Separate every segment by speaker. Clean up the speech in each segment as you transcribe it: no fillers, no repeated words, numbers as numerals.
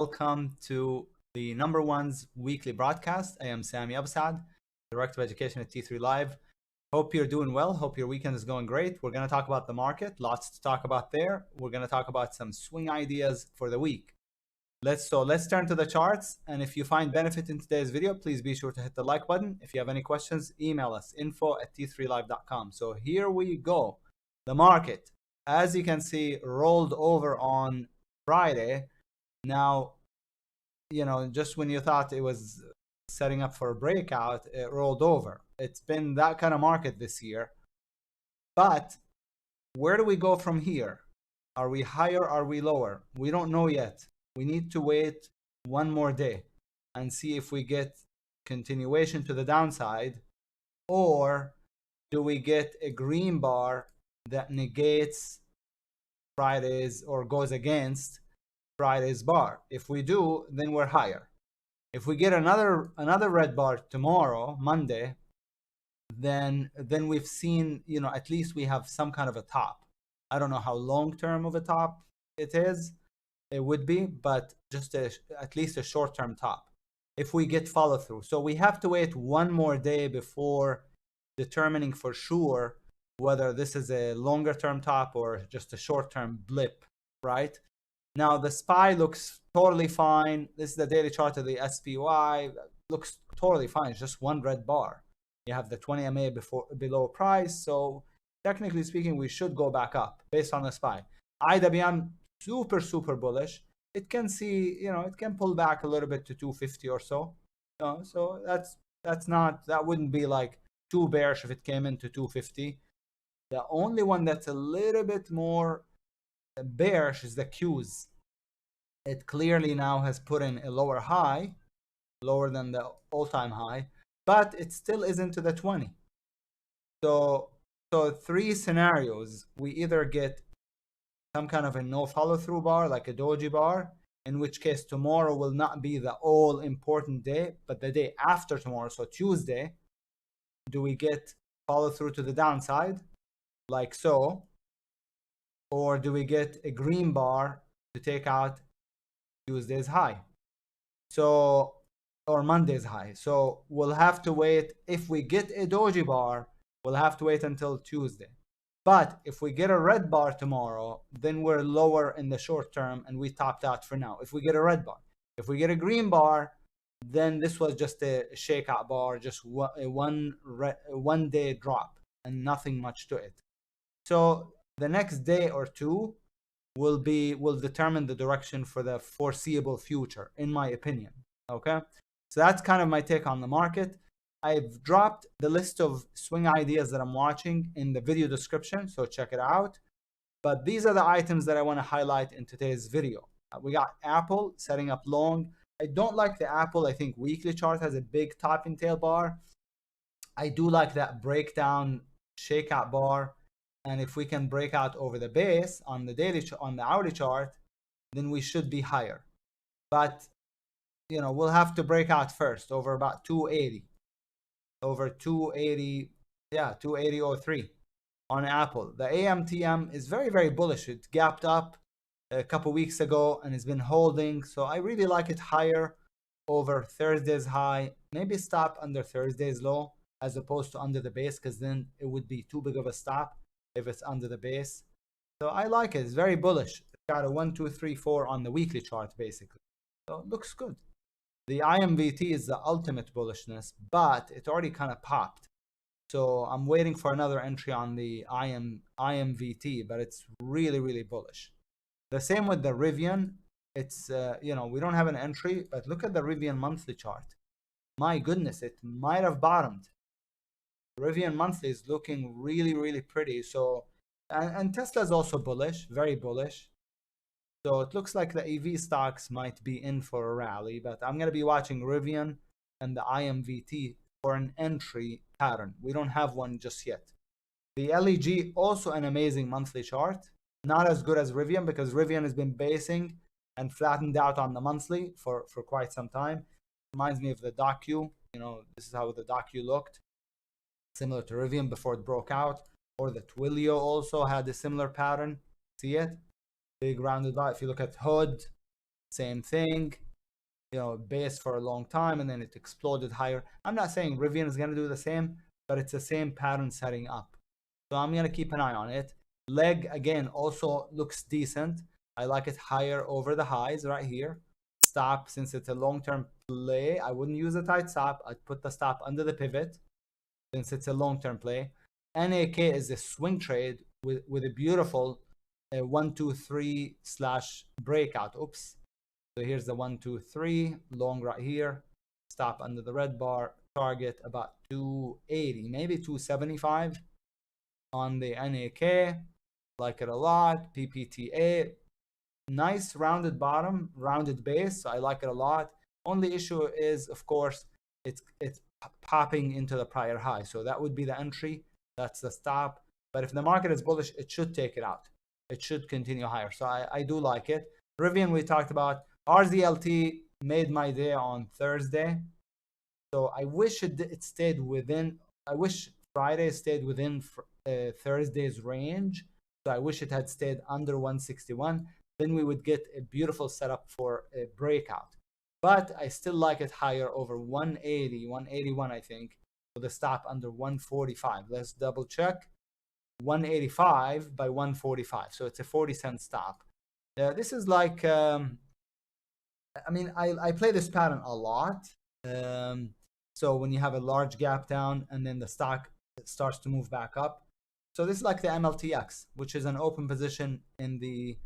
Speaker 1: Welcome to the #1's weekly broadcast. I am Sami, Director of Education at T3 Live. Hope you're doing well. Hope your weekend is going great. We're going to talk about the market. Lots to talk about there. We're going to talk about some swing ideas for the week. Let's turn to the charts. And if you find benefit in today's video, please be sure to hit the like button. If you have any questions, email us info@t3live.com. So here we go. The market, as you can see, rolled over on Friday. Now, just when you thought it was setting up for a breakout, it rolled over. It's been that kind of market this year. But where do we go from here? Are we higher? Are we lower? We don't know yet. We need to wait one more day and see if we get continuation to the downside, or do we get a green bar that negates Friday's or goes against Friday's bar. If we do, then we're higher. If we get another red bar tomorrow, Monday, then we've seen, at least we have some kind of a top. I don't know how long term of a top it would be, but just at least a short term top if we get follow through. So we have to wait one more day before determining for sure whether this is a longer term top or just a short term blip, right? Now the SPY looks totally fine. This is the daily chart of the SPY. Looks totally fine. It's just one red bar. You have the 20 MA below price. So technically speaking, we should go back up based on the SPY. IWM super bullish. It can see, it can pull back a little bit to 250 or so. So that wouldn't be like too bearish if it came into 250. The only one that's a little bit more bearish is the Qs. It clearly now has put in a lower high, lower than the all-time high, but it still isn't to the 20. So three scenarios. We either get some kind of a no follow-through bar, like a doji bar, in which case tomorrow will not be the all-important day, but the day after tomorrow, so Tuesday, do we get follow-through to the downside, like so, or do we get a green bar to take out Tuesday's high, or Monday's high? So we'll have to wait. If we get a doji bar, we'll have to wait until Tuesday. But if we get a red bar tomorrow, then we're lower in the short term and we topped out for now. If we get a red bar, if we get a green bar, then this was just a shakeout bar, just a one day drop and nothing much to it. So the next day or two will determine the direction for the foreseeable future, in my opinion. Okay, so that's kind of my take on the market. I've dropped the list of swing ideas that I'm watching in the video description, so check it out. But these are the items that I want to highlight in today's video. We got Apple setting up long. I don't like the Apple. I think weekly chart has a big top and tail bar. I do like that breakdown shakeout bar. And if we can break out over the base on the hourly chart, then we should be higher. But we'll have to break out first over about 280. Over 280, yeah, 280.03 on Apple. The AMTM is very bullish. It gapped up a couple weeks ago and has been holding. So I really like it higher over Thursday's high. Maybe stop under Thursday's low as opposed to under the base, because then it would be too big of a stop if it's under the base. So I like it. It's very bullish. It's got a 1, 2, 3, 4 on the weekly chart basically. So it looks good. The IMVT is the ultimate bullishness, but it already kind of popped. So I'm waiting for another entry on the IMVT, but it's really bullish. The same with the RIVN. It's, we don't have an entry, but look at the RIVN monthly chart. My goodness, it might have bottomed. RIVN monthly is looking really pretty. So, and Tesla is also bullish, very bullish. So it looks like the EV stocks might be in for a rally, but I'm going to be watching RIVN and the IMVT for an entry pattern. We don't have one just yet. The LEG, also an amazing monthly chart. Not as good as RIVN, because RIVN has been basing and flattened out on the monthly for quite some time. Reminds me of the docu. This is how the docu looked. Similar to RIVN before it broke out. Or the Twilio also had a similar pattern. See it? Big rounded bar. If you look at Hood, same thing, you know, base for a long time and then it exploded higher. I'm not saying RIVN is going to do the same, but it's the same pattern setting up. So I'm going to keep an eye on it. Leg again also looks decent. I like it higher over the highs right here. Stop, since it's a long-term play, I wouldn't use a tight stop. I'd put the stop under the pivot since it's a long-term play. NAK is a swing trade with a beautiful 1 2 3 slash breakout. Oops. So here's the 1 2 3 long right here. Stop under the red bar. Target about 280, maybe 275 on the NAK. Like it a lot. PPTA, nice rounded bottom, rounded base. So I like it a lot. Only issue is, of course, it's popping into the prior high. So that would be the entry. That's the stop. But if the market is bullish, it should take it out. It should continue higher. So I do like it. RIVN we talked about. RZLT made my day on Thursday. So I wish it stayed within. I wish Friday stayed within Thursday's range. So I wish it had stayed under 161. Then we would get a beautiful setup for a breakout. But I still like it higher over 180, 181, I think, with a stop under 145. Let's double check. 185 by 145. So it's a 40-cent stop. This is like, I mean, I play this pattern a lot. So when you have a large gap down and then the stock starts to move back up. So this is like the MLTX, which is an open position in the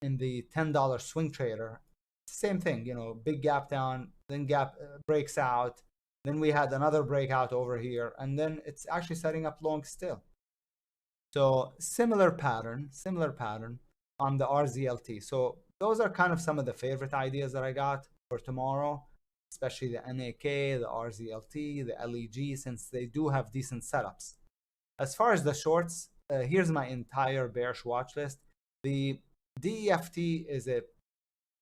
Speaker 1: $10 swing trader. Same thing, you know, big gap down, then gap breaks out. Then we had another breakout over here, and then it's actually setting up long still. So similar pattern on the RZLT. So those are kind of some of the favorite ideas that I got for tomorrow, especially the NAK, the RZLT, the LEG, since they do have decent setups. As far as the shorts, here's my entire bearish watch list. The DEFT is a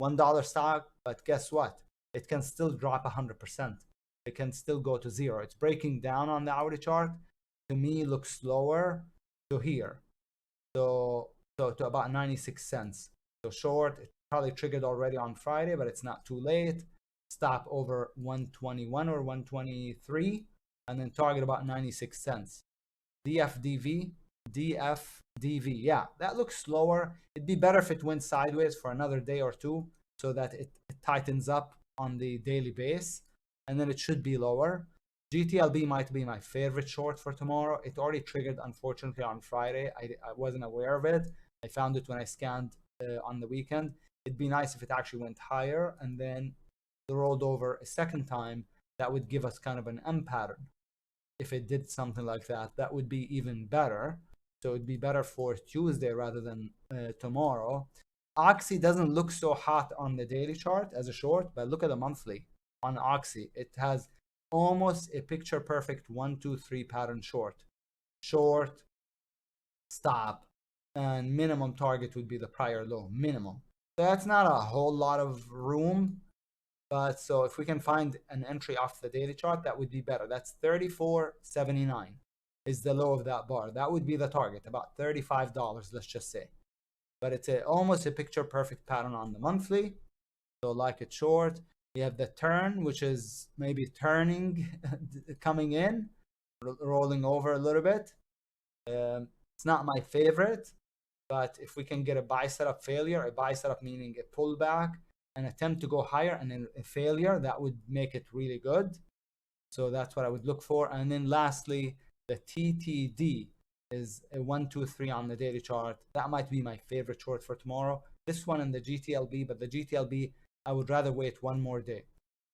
Speaker 1: $1 stock, but guess what? It can still drop 100%. It can still go to zero. It's breaking down on the hourly chart. To me, looks lower to here. So to about 96 cents. So short, it probably triggered already on Friday, but it's not too late. Stop over 121 or 123, and then target about 96 cents. DFDV, yeah, that looks slower. It'd be better if it went sideways for another day or two so that it tightens up on the daily base, and then it should be lower. GTLB might be my favorite short for tomorrow. It already triggered, unfortunately, on Friday. I wasn't aware of it. I found it when I scanned on the weekend. It'd be nice if it actually went higher and then rolled over a second time. That would give us kind of an M pattern. If it did something like that, that would be even better. So it'd be better for Tuesday rather than tomorrow. Oxy doesn't look so hot on the daily chart as a short, but look at the monthly on Oxy. It has almost a picture perfect 1 2 3 pattern short, stop, and minimum target would be the prior low, minimum. So that's not a whole lot of room. But so if we can find an entry off the daily chart, that would be better. That's 34.79 is the low of that bar. That would be the target, about $35, let's just say. But it's almost a picture perfect pattern on the monthly. So like it short. You have the TERN, which is maybe turning, coming in, rolling over a little bit. It's not my favorite, but if we can get a buy setup failure, a buy setup meaning a pullback, an attempt to go higher and then a failure, that would make it really good. So that's what I would look for. And then lastly, the TTD is a 1 2 3 on the daily chart. That might be my favorite short for tomorrow. This one and the GTLB, but the GTLB, I would rather wait one more day.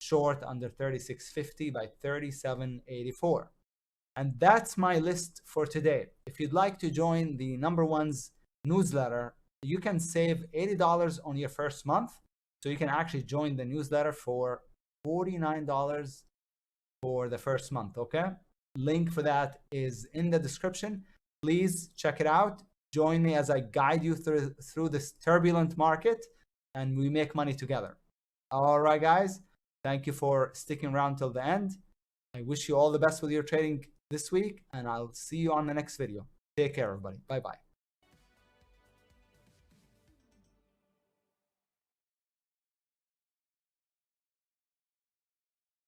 Speaker 1: Short under 36.50 by 37.84. And that's my list for today. If you'd like to join the Number One's newsletter, you can save $80 on your first month. So you can actually join the newsletter for $49 for the first month, okay? Link for that is in the description. Please check it out. Join me as I guide you through this turbulent market and we make money together. All right, guys. Thank you for sticking around till the end. I wish you all the best with your trading this week, and I'll see you on the next video. Take care, everybody. Bye-bye.